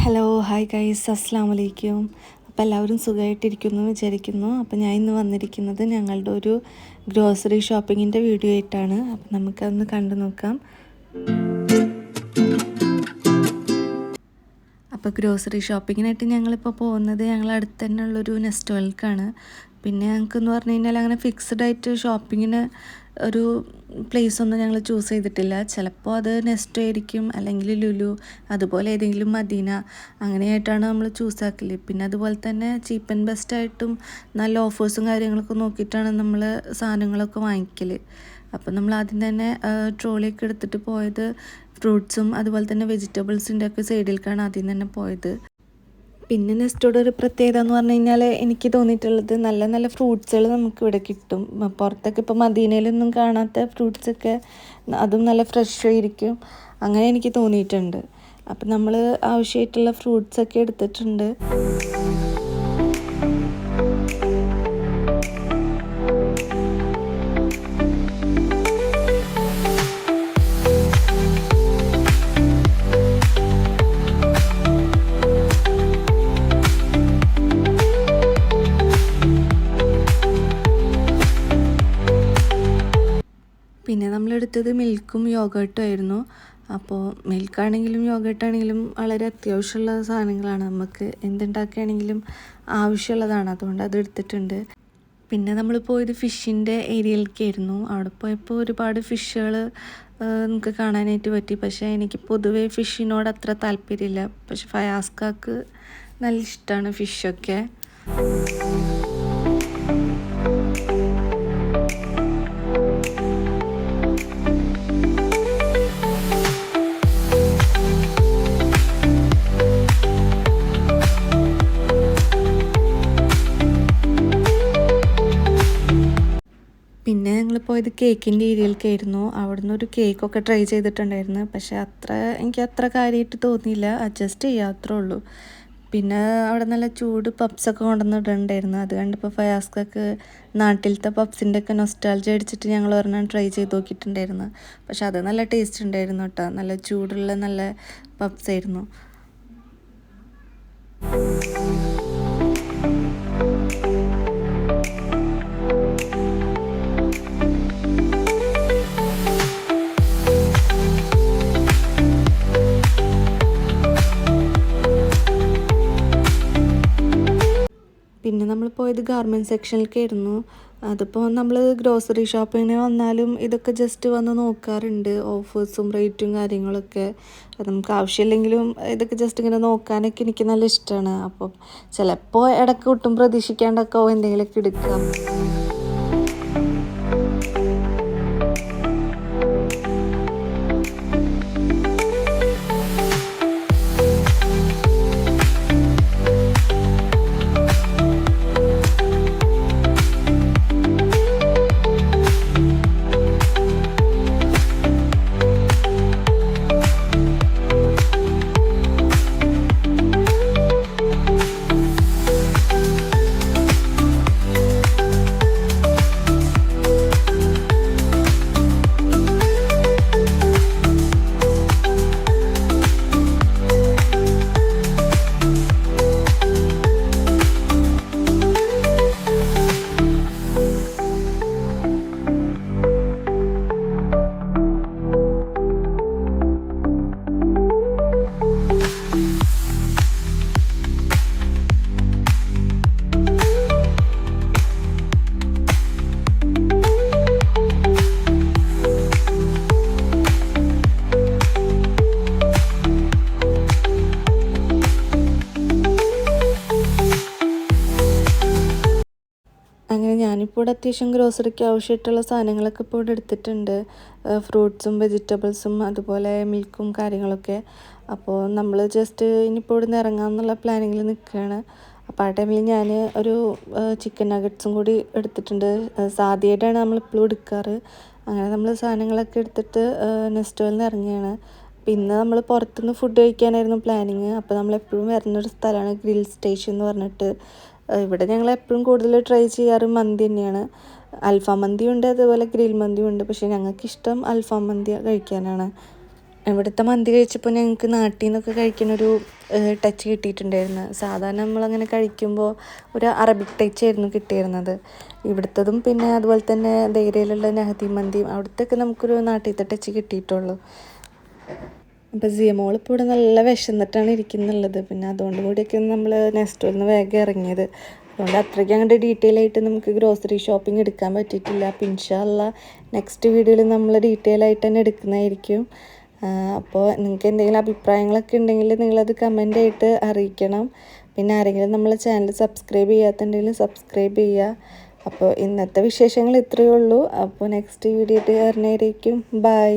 Hello hi guys അസ്സാം വലൈക്കും. അപ്പോൾ എല്ലാവരും സുഖമായിട്ടിരിക്കുന്നു വിചാരിക്കുന്നു. അപ്പോൾ ഞാൻ ഇന്ന് വന്നിരിക്കുന്നത് ഞങ്ങളുടെ ഒരു ഗ്രോസറി ഷോപ്പിങ്ങിൻ്റെ വീഡിയോ ആയിട്ടാണ്. അപ്പോൾ നമുക്കതൊന്ന് കണ്ടു നോക്കാം. അപ്പോൾ ഗ്രോസറി ഷോപ്പിങ്ങിനായിട്ട് ഞങ്ങളിപ്പോൾ പോകുന്നത് ഞങ്ങളുടെ അടുത്ത് തന്നെ ഉള്ളൊരു നെസ്റ്റോയിലേക്കാണ്. പിന്നെ ഞങ്ങൾക്കെന്ന് പറഞ്ഞു കഴിഞ്ഞാൽ അങ്ങനെ ഫിക്സ്ഡ് ആയിട്ട് ഷോപ്പിങ്ങിന് ഒരു പ്ലേസ് ഒന്നും ഞങ്ങൾ ചൂസ് ചെയ്തിട്ടില്ല. ചിലപ്പോൾ അത് നെസ്റ്റോ ആയിരിക്കും, അല്ലെങ്കിൽ ലുലു, അതുപോലെ ഏതെങ്കിലും മദീന, അങ്ങനെയായിട്ടാണ് നമ്മൾ ചൂസ് ആക്കല്. പിന്നെ അതുപോലെ തന്നെ ചീപ്പ് ആൻഡ് ബെസ്റ്റ് ആയിട്ടും നല്ല ഓഫേഴ്സും കാര്യങ്ങളൊക്കെ നോക്കിയിട്ടാണ് നമ്മൾ സാധനങ്ങളൊക്കെ വാങ്ങിക്കൽ. അപ്പോൾ നമ്മൾ ആദ്യം തന്നെ ട്രോളിയൊക്കെ എടുത്തിട്ട് പോയത് ഫ്രൂട്ട്സും അതുപോലെ തന്നെ വെജിറ്റബിൾസിൻ്റെ ഒക്കെ സൈഡിലേക്കാണ് ആദ്യം തന്നെ പോയത്. പിന്നെ നെസ്റ്റോയുടെ ഒരു പ്രത്യേകത എന്ന് പറഞ്ഞു കഴിഞ്ഞാൽ എനിക്ക് തോന്നിയിട്ടുള്ളത് നല്ല നല്ല ഫ്രൂട്ട്സുകൾ നമുക്ക് ഇവിടെ കിട്ടും. പുറത്തൊക്കെ ഇപ്പോൾ മദീനയിലൊന്നും കാണാത്ത ഫ്രൂട്ട്സൊക്കെ, അതും നല്ല ഫ്രഷ് ആയിരിക്കും. അങ്ങനെ എനിക്ക് തോന്നിയിട്ടുണ്ട്. അപ്പം നമ്മൾ ആവശ്യമായിട്ടുള്ള ഫ്രൂട്ട്സൊക്കെ എടുത്തിട്ടുണ്ട്. പിന്നെ നമ്മളെടുത്തത് മിൽക്കും യോഗേർട്ടും ആയിരുന്നു. അപ്പോൾ മിൽക്കാണെങ്കിലും യോഗേർട്ടാണെങ്കിലും വളരെ അത്യാവശ്യമുള്ള സാധനങ്ങളാണ്, നമുക്ക് എന്തുണ്ടാക്കുകയാണെങ്കിലും ആവശ്യമുള്ളതാണ്. അതുകൊണ്ട് അത് എടുത്തിട്ടുണ്ട്. പിന്നെ നമ്മൾ പോയത് ഫിഷിൻ്റെ ഏരിയയിലേക്കായിരുന്നു. അവിടെ പോയപ്പോൾ ഒരുപാട് ഫിഷുകൾ നമുക്ക് കാണാനായിട്ട് പറ്റി. പക്ഷേ എനിക്ക് പൊതുവേ ഫിഷിനോട് അത്ര താല്പര്യമില്ല. പക്ഷെ ഫയാസ്കാക്ക് നല്ല ഇഷ്ടമാണ് ഫിഷൊക്കെ. പിന്നെ ഞങ്ങൾ പോയത് കേക്കിൻ്റെ ഏരിയയിലേക്കായിരുന്നു. അവിടെ നിന്ന് ഒരു കേക്കൊക്കെ ട്രൈ ചെയ്തിട്ടുണ്ടായിരുന്നു. പക്ഷേ എനിക്ക് അത്ര കാര്യമായിട്ട് തോന്നിയില്ല. അഡ്ജസ്റ്റ് ചെയ്യുക അത്രേ ഉള്ളൂ. പിന്നെ അവിടെ നല്ല ചൂട് പപ്സൊക്കെ കൊണ്ടുവന്നിട്ടുണ്ടായിരുന്നു. അത് കണ്ടപ്പോൾ ഫയാസ്കൊക്കെ നാട്ടിലത്തെ പപ്സിൻ്റെ ഒക്കെ നൊസ്റ്റാൾജി അടിച്ചിട്ട് ഞങ്ങൾ ഒരെണ്ണം ട്രൈ ചെയ്ത് നോക്കിയിട്ടുണ്ടായിരുന്നു. പക്ഷെ അത് നല്ല ടേസ്റ്റ് ഉണ്ടായിരുന്നു കേട്ടോ. നല്ല ചൂടുള്ള നല്ല പപ്സായിരുന്നു. പിന്നെ നമ്മൾ പോയത് ഗാർമെൻറ്റ് സെക്ഷനിലേക്കായിരുന്നു. അതിപ്പോൾ നമ്മൾ ഗ്രോസറി ഷോപ്പിങ്ങിന് വന്നാലും ഇതൊക്കെ ജസ്റ്റ് വന്ന് നോക്കാറുണ്ട്, ഓഫേഴ്സും റേറ്റും കാര്യങ്ങളൊക്കെ. അത് നമുക്ക് ആവശ്യമില്ലെങ്കിലും ഇതൊക്കെ ജസ്റ്റ് ഇങ്ങനെ നോക്കാനൊക്കെ എനിക്ക് നല്ല ഇഷ്ടമാണ്. അപ്പം ചിലപ്പോൾ ഇടയ്ക്ക് ഒട്ടും പ്രതീക്ഷിക്കാണ്ടൊക്കെ എന്തെങ്കിലുമൊക്കെ എടുക്കാം. അങ്ങനെ ഞാനിപ്പോൾ ഇവിടെ അത്യാവശ്യം ഗ്രോസറിക്ക് ആവശ്യമായിട്ടുള്ള സാധനങ്ങളൊക്കെ ഇപ്പോൾ ഇവിടെ എടുത്തിട്ടുണ്ട്. ഫ്രൂട്ട്സും വെജിറ്റബിൾസും അതുപോലെ മിൽക്കും കാര്യങ്ങളൊക്കെ. അപ്പോൾ നമ്മൾ ജസ്റ്റ് ഇനിയിപ്പോൾ ഇവിടെ നിന്ന് ഇറങ്ങാമെന്നുള്ള പ്ലാനിങ്ങിൽ നിൽക്കുകയാണ്. അപ്പോൾ ആ ടൈമിൽ ഞാൻ ഒരു ചിക്കൻ നഗറ്റ്സും കൂടി എടുത്തിട്ടുണ്ട്. സാധ്യമായിട്ടാണ് നമ്മളിപ്പോഴും എടുക്കാറ്. അങ്ങനെ നമ്മൾ സാധനങ്ങളൊക്കെ എടുത്തിട്ട് നെസ്റ്റോയിൽ നിന്ന് ഇറങ്ങുകയാണ്. പിന്നെ നമ്മൾ പുറത്തുനിന്ന് ഫുഡ് കഴിക്കാനായിരുന്നു പ്ലാനിങ്. അപ്പോൾ നമ്മളെപ്പോഴും വരുന്നൊരു സ്ഥലമാണ് ഗ്രിൽ സ്റ്റേഷൻ എന്ന് പറഞ്ഞിട്ട്. ഇവിടെ ഞങ്ങൾ എപ്പോഴും കൂടുതൽ ട്രൈ ചെയ്യാറ് മന്തി തന്നെയാണ്. അൽഫാം മന്തിയുണ്ട്, അതുപോലെ ഗ്രിൽ മന്തിയുണ്ട്. പക്ഷേ ഞങ്ങൾക്കിഷ്ടം അൽഫാം മന്തി കഴിക്കാനാണ്. ഇവിടുത്തെ മന്തി കഴിച്ചപ്പോൾ ഞങ്ങൾക്ക് നാട്ടിൽ നിന്നൊക്കെ കഴിക്കുന്നൊരു ടച്ച് കിട്ടിയിട്ടുണ്ടായിരുന്നു. സാധാരണ നമ്മളങ്ങനെ കഴിക്കുമ്പോൾ ഒരു അറബിക് ടച്ച് ആയിരുന്നു കിട്ടിയിരുന്നത്. ഇവിടുത്തതും പിന്നെ അതുപോലെ തന്നെ ധൈര്യയിലുള്ള നെഹദി മന്തിയും അവിടുത്തെയൊക്കെ നമുക്കൊരു നാട്ടിലത്തെ ടച്ച് കിട്ടിയിട്ടുള്ളൂ. അപ്പോൾ സിയമോൾ ഇപ്പോൾ ഇവിടെ നല്ല വിശന്നിട്ടാണ് ഇരിക്കുന്നുള്ളത്. പിന്നെ അതുകൊണ്ട് കൂടിയൊക്കെ നമ്മൾ നെസ്റ്റോയിൽ നിന്ന് വേഗം ഇറങ്ങിയത്. അതുകൊണ്ട് അത്രയ്ക്ക് അങ്ങോട്ട് ഡീറ്റെയിൽ ആയിട്ട് നമുക്ക് ഗ്രോസറി ഷോപ്പിംഗ് എടുക്കാൻ പറ്റിയിട്ടില്ല. അപ്പോൾ ഇൻഷാ അല്ലാഹ് നെക്സ്റ്റ് വീഡിയോയിൽ നമ്മൾ ഡീറ്റെയിൽ ആയിട്ട് തന്നെ എടുക്കുന്നതായിരിക്കും. അപ്പോൾ നിങ്ങൾക്ക് എന്തെങ്കിലും അഭിപ്രായങ്ങളൊക്കെ ഉണ്ടെങ്കിൽ നിങ്ങളത് കമൻ്റ് ആയിട്ട് അറിയിക്കണം. പിന്നെ ആരെങ്കിലും നമ്മളെ ചാനൽ സബ്സ്ക്രൈബ് ചെയ്യാത്തുണ്ടെങ്കിൽ സബ്സ്ക്രൈബ് ചെയ്യുക. അപ്പോൾ ഇന്നത്തെ വിശേഷങ്ങൾ ഇത്രയേ ഉള്ളൂ. അപ്പോൾ നെക്സ്റ്റ് വീഡിയോ ആയിട്ട് വരുന്നതായിരിക്കും. ബൈ.